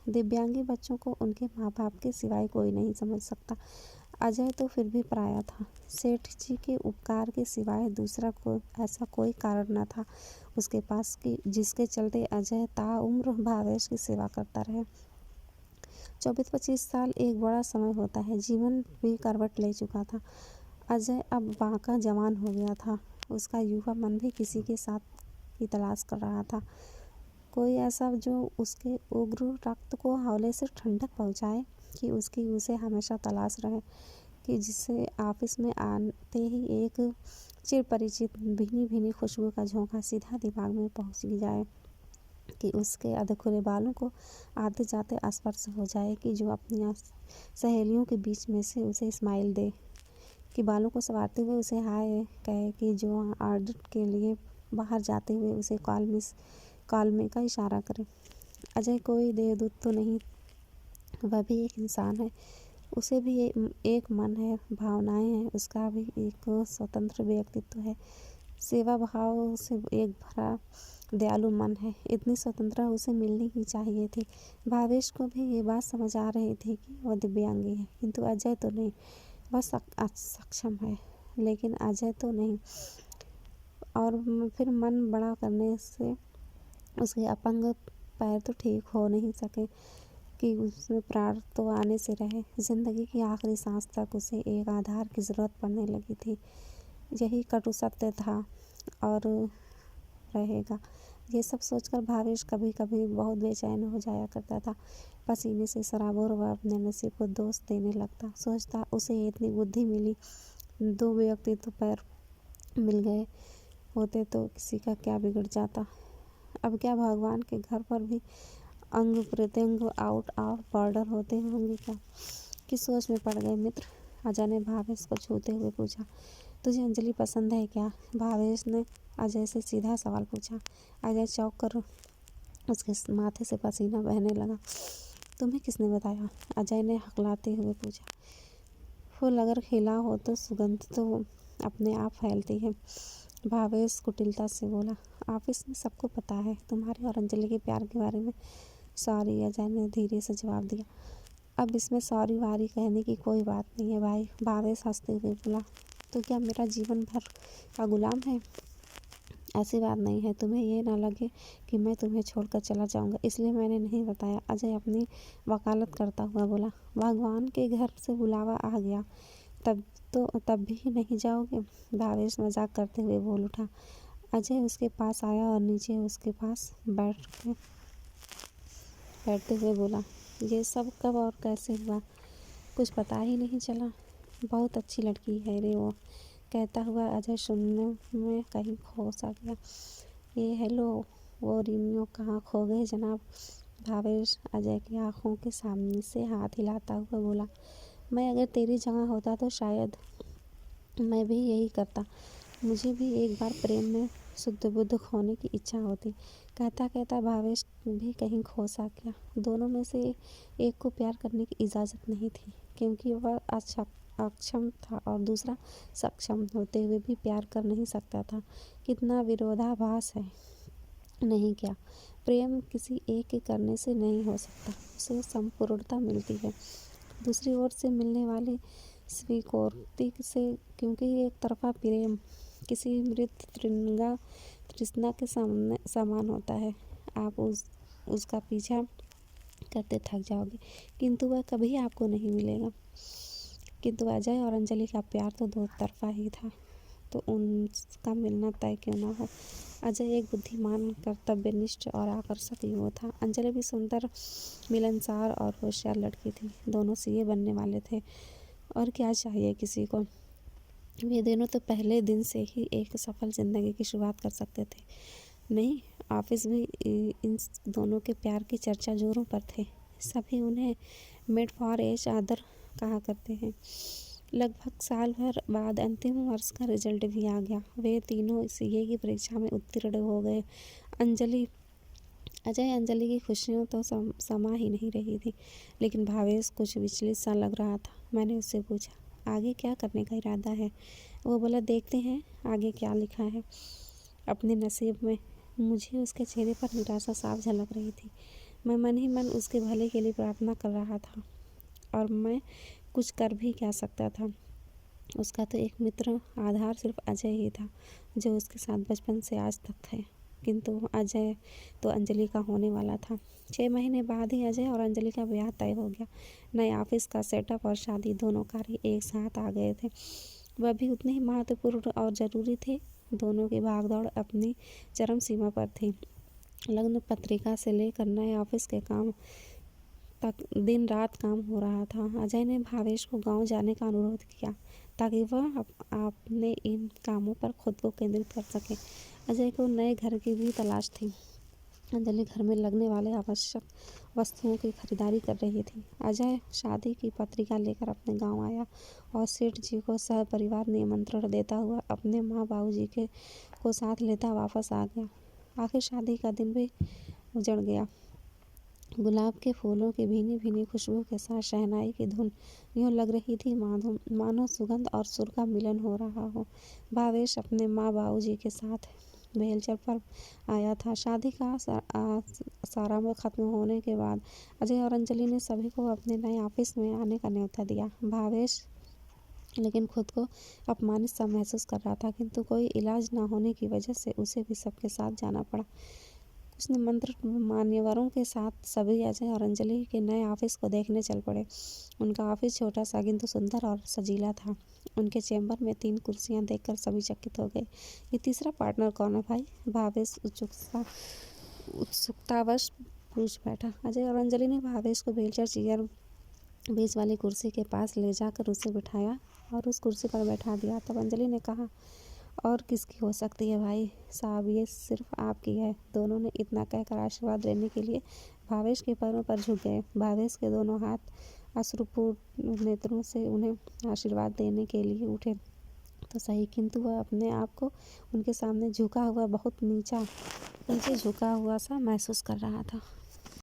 दिव्यांगी बच्चों को उनके माँ बाप के सिवाय कोई नहीं समझ सकता। अजय तो फिर भी पराया था। सेठ जी के उपकार के सिवाय दूसरा ऐसा कोई कारण न था उसके पास कि जिसके चलते अजय ताउम्र भावेश की सेवा करता रहे। 24-25 साल एक बड़ा समय होता है। जीवन भी करवट ले चुका था। अजय अब बांका जवान हो गया था। उसका युवा मन भी किसी के साथ की तलाश कर रहा था। कोई ऐसा जो उसके उग्र रक्त को हौले से ठंडक पहुंचाए, कि उसकी उसे हमेशा तलाश रहे, कि जिससे ऑफिस में आते ही एक चिर परिचित भीनी भीनी खुशबू का झोंका सीधा दिमाग में पहुंच जाए, कि उसके आधे खुले बालों को आते जाते स्पर्श हो जाए, कि जो अपनी सहेलियों के बीच में से उसे स्माइल दे, कि बालों को संवारते हुए उसे हाय कहे, कि जो ऑडिट के लिए बाहर जाते हुए उसे कॉल में का इशारा करे। अजय कोई देवदूत तो नहीं, वह भी एक इंसान है। उसे भी एक मन है, भावनाएं हैं। उसका भी एक स्वतंत्र व्यक्तित्व है। सेवा भाव से एक भरा दयालु मन है। इतनी स्वतंत्रता उसे मिलनी ही चाहिए थी। भावेश को भी ये बात समझ आ रही थी कि वह दिव्यांगी है, किंतु अजय तो नहीं। वह सक्षम है, लेकिन अजय तो नहीं। और फिर मन बड़ा करने से उसके अपंग पैर तो ठीक हो नहीं सके, कि उसमें प्राण तो आने से रहे। जिंदगी की आखिरी सांस तक उसे एक आधार की जरूरत पड़ने लगी थी। यही कटु सत्य था और रहेगा। ये सब सोचकर भावेश कभी कभी बहुत बेचैन हो जाया करता था। पसीने से सराबोर वह अपने नसीब को दोष देने लगता। सोचता, उसे इतनी बुद्धि मिली, 2 व्यक्तित्व पैर मिल गए होते तो किसी का क्या बिगड़ जाता। अब क्या भगवान के घर पर भी अंग प्रत्यंग आउट ऑफ बॉर्डर होते होंगे क्या? किस सोच में पड़ गए मित्र? अजय ने भावेश को छूते हुए पूछा। तुझे अंजलि पसंद है क्या? भावेश ने अजय से सीधा सवाल पूछा। अजय चौंक कर उसके माथे से पसीना बहने लगा। तुम्हें किसने बताया? अजय ने हकलाते हुए पूछा। फूल अगर खिला हो तो सुगंध तो अपने आप फैलती है, भावेश कुटिलता से बोला। ऑफिस में सबको पता है तुम्हारे और अंजलि के प्यार के बारे में। सॉरी, अजय ने धीरे से जवाब दिया। अब इसमें सॉरी वारी कहने की कोई बात नहीं है भाई, भावेश हंसते हुए बोला। तो क्या मेरा जीवन भर का गुलाम है? ऐसी बात नहीं है, तुम्हें ये ना लगे कि मैं तुम्हें छोड़कर चला जाऊंगा, इसलिए मैंने नहीं बताया, अजय अपनी वकालत करता हुआ बोला। भगवान के घर से बुलावा आ गया, तब भी नहीं जाओगे? भावेश मजाक करते हुए बोल उठा। अजय उसके पास आया और नीचे उसके पास बैठते हुए बोला। ये सब कब और कैसे हुआ? कुछ पता ही नहीं चला। बहुत अच्छी लड़की है रे वो, कहता हुआ अजय सुनने में कहीं खो सा गया। ये हेलो, वो रीमियो कहाँ खो गए जनाब? भावेश अजय की आंखों के सामने से हाथ हिलाता हुआ बोला। मैं अगर तेरी जगह होता तो शायद मैं भी यही करता। मुझे भी एक बार प्रेम में शुद्ध बुद्ध खोने की इच्छा होती। कहता कहता भावेश भी कहीं खो सा गया। दोनों में से एक को प्यार करने की इजाज़त नहीं थी, क्योंकि वह अक्षम था और दूसरा सक्षम होते हुए भी प्यार कर नहीं सकता था। कितना विरोधाभास है, नहीं क्या? प्रेम किसी एक के करने से नहीं हो सकता, उसे संपूर्णता मिलती है दूसरी ओर से मिलने वाली स्वीकृति से, क्योंकि एक तरफा प्रेम किसी मृत तृष्णा के समान होता है। आप उसका पीछा करते थक जाओगे, किंतु वह कभी आपको नहीं मिलेगा। किंतु अजय और अंजलि का प्यार तो 2 तरफा ही था, तो उनका मिलना तय क्यों ना हो। अजय एक बुद्धिमान, कर्तव्यनिष्ठ और आकर्षक युवा था। अंजलि भी सुंदर, मिलनसार और होशियार लड़की थी। दोनों सीए बनने वाले थे, और क्या चाहिए किसी को। वे दोनों तो पहले दिन से ही एक सफल जिंदगी की शुरुआत कर सकते थे। नहीं, ऑफिस भी इन दोनों के प्यार की चर्चा जोरों पर थे। सभी उन्हें मेड फॉर एच अदर कहा करते हैं। लगभग साल भर बाद अंतिम वर्ष का रिजल्ट भी आ गया। वे तीनों सीए की परीक्षा में उत्तीर्ण हो गए। अजय अंजलि की खुशियों तो समा ही नहीं रही थी, लेकिन भावेश कुछ विचलित सा लग रहा था। मैंने उससे पूछा, आगे क्या करने का इरादा है? वो बोला, देखते हैं आगे क्या लिखा है अपने नसीब में। मुझे उसके चेहरे पर निराशा साफ झलक रही थी। मैं मन ही मन उसके भले के लिए प्रार्थना कर रहा था, और मैं कुछ कर भी क्या सकता था। उसका तो एक मित्र आधार सिर्फ अजय ही था, जो उसके साथ बचपन से आज तक थे। किंतु अजय तो अंजलि का होने वाला था। 6 महीने बाद ही अजय और अंजलि का ब्याह तय हो गया। नए ऑफिस का सेटअप और शादी दोनों कार्य एक साथ आ गए थे। वह भी उतने ही महत्वपूर्ण और ज़रूरी थे। दोनों की भागदौड़ अपनी चरम सीमा पर थी। लग्न पत्रिका से लेकर नए ऑफिस के काम तक दिन रात काम हो रहा था। अजय ने भावेश को गांव जाने का अनुरोध किया, ताकि वह अपने इन कामों पर खुद को केंद्रित कर सके। अजय को नए घर की भी तलाश थी। अंजलि घर में लगने वाले आवश्यक वस्तुओं की खरीदारी कर रही थी। अजय शादी की पत्रिका लेकर अपने गांव आया और सेठ जी को सह परिवार निमंत्रण देता हुआ अपने माँ बाबूजी को साथ लेता वापस आ गया। आखिर शादी का दिन भी उजड़ गया। गुलाब के फूलों की भीनी भीनी खुशबू के साथ शहनाई की धुन यूँ लग रही थी मानो सुगंध और सुर का मिलन हो रहा हो। भावेश अपने माँ बाबूजी के साथ बेलचर पर आया था। शादी का समारोह खत्म होने के बाद अजय और अंजलि ने सभी को अपने नए ऑफिस में आने का न्योता दिया। भावेश लेकिन खुद को अपमानित सा महसूस कर रहा था, किंतु कोई इलाज न होने की वजह से उसे भी सबके साथ जाना पड़ा। कुछ निमंत्रित मान्यवरों के साथ सभी अजय और अंजलि के नए ऑफिस को देखने चल पड़े। उनका ऑफिस छोटा सा किंतु सुंदर और सजीला था। उनके चैम्बर में 3 कुर्सियां देखकर सभी चकित हो गए। ये तीसरा पार्टनर कौन है भाई? भावेश उत्सुकतावश पूछ बैठा। अजय और अंजलि ने भावेश को व्हीलचेयर चेयर बीच वाली कुर्सी के पास ले जाकर उसे बिठाया और उस कुर्सी पर बैठा दिया। तब अंजलि ने कहा, और किसकी हो सकती है भाई साहब, ये सिर्फ आपकी है। दोनों ने इतना कहकर आशीर्वाद लेने के लिए भावेश के पैरों पर झुक गए। भावेश के दोनों हाथ अश्रुपूर्ण नेत्रों से उन्हें आशीर्वाद देने के लिए उठे तो सही, किंतु वह अपने आप को उनके सामने झुका हुआ बहुत नीचे झुका हुआ सा महसूस कर रहा था।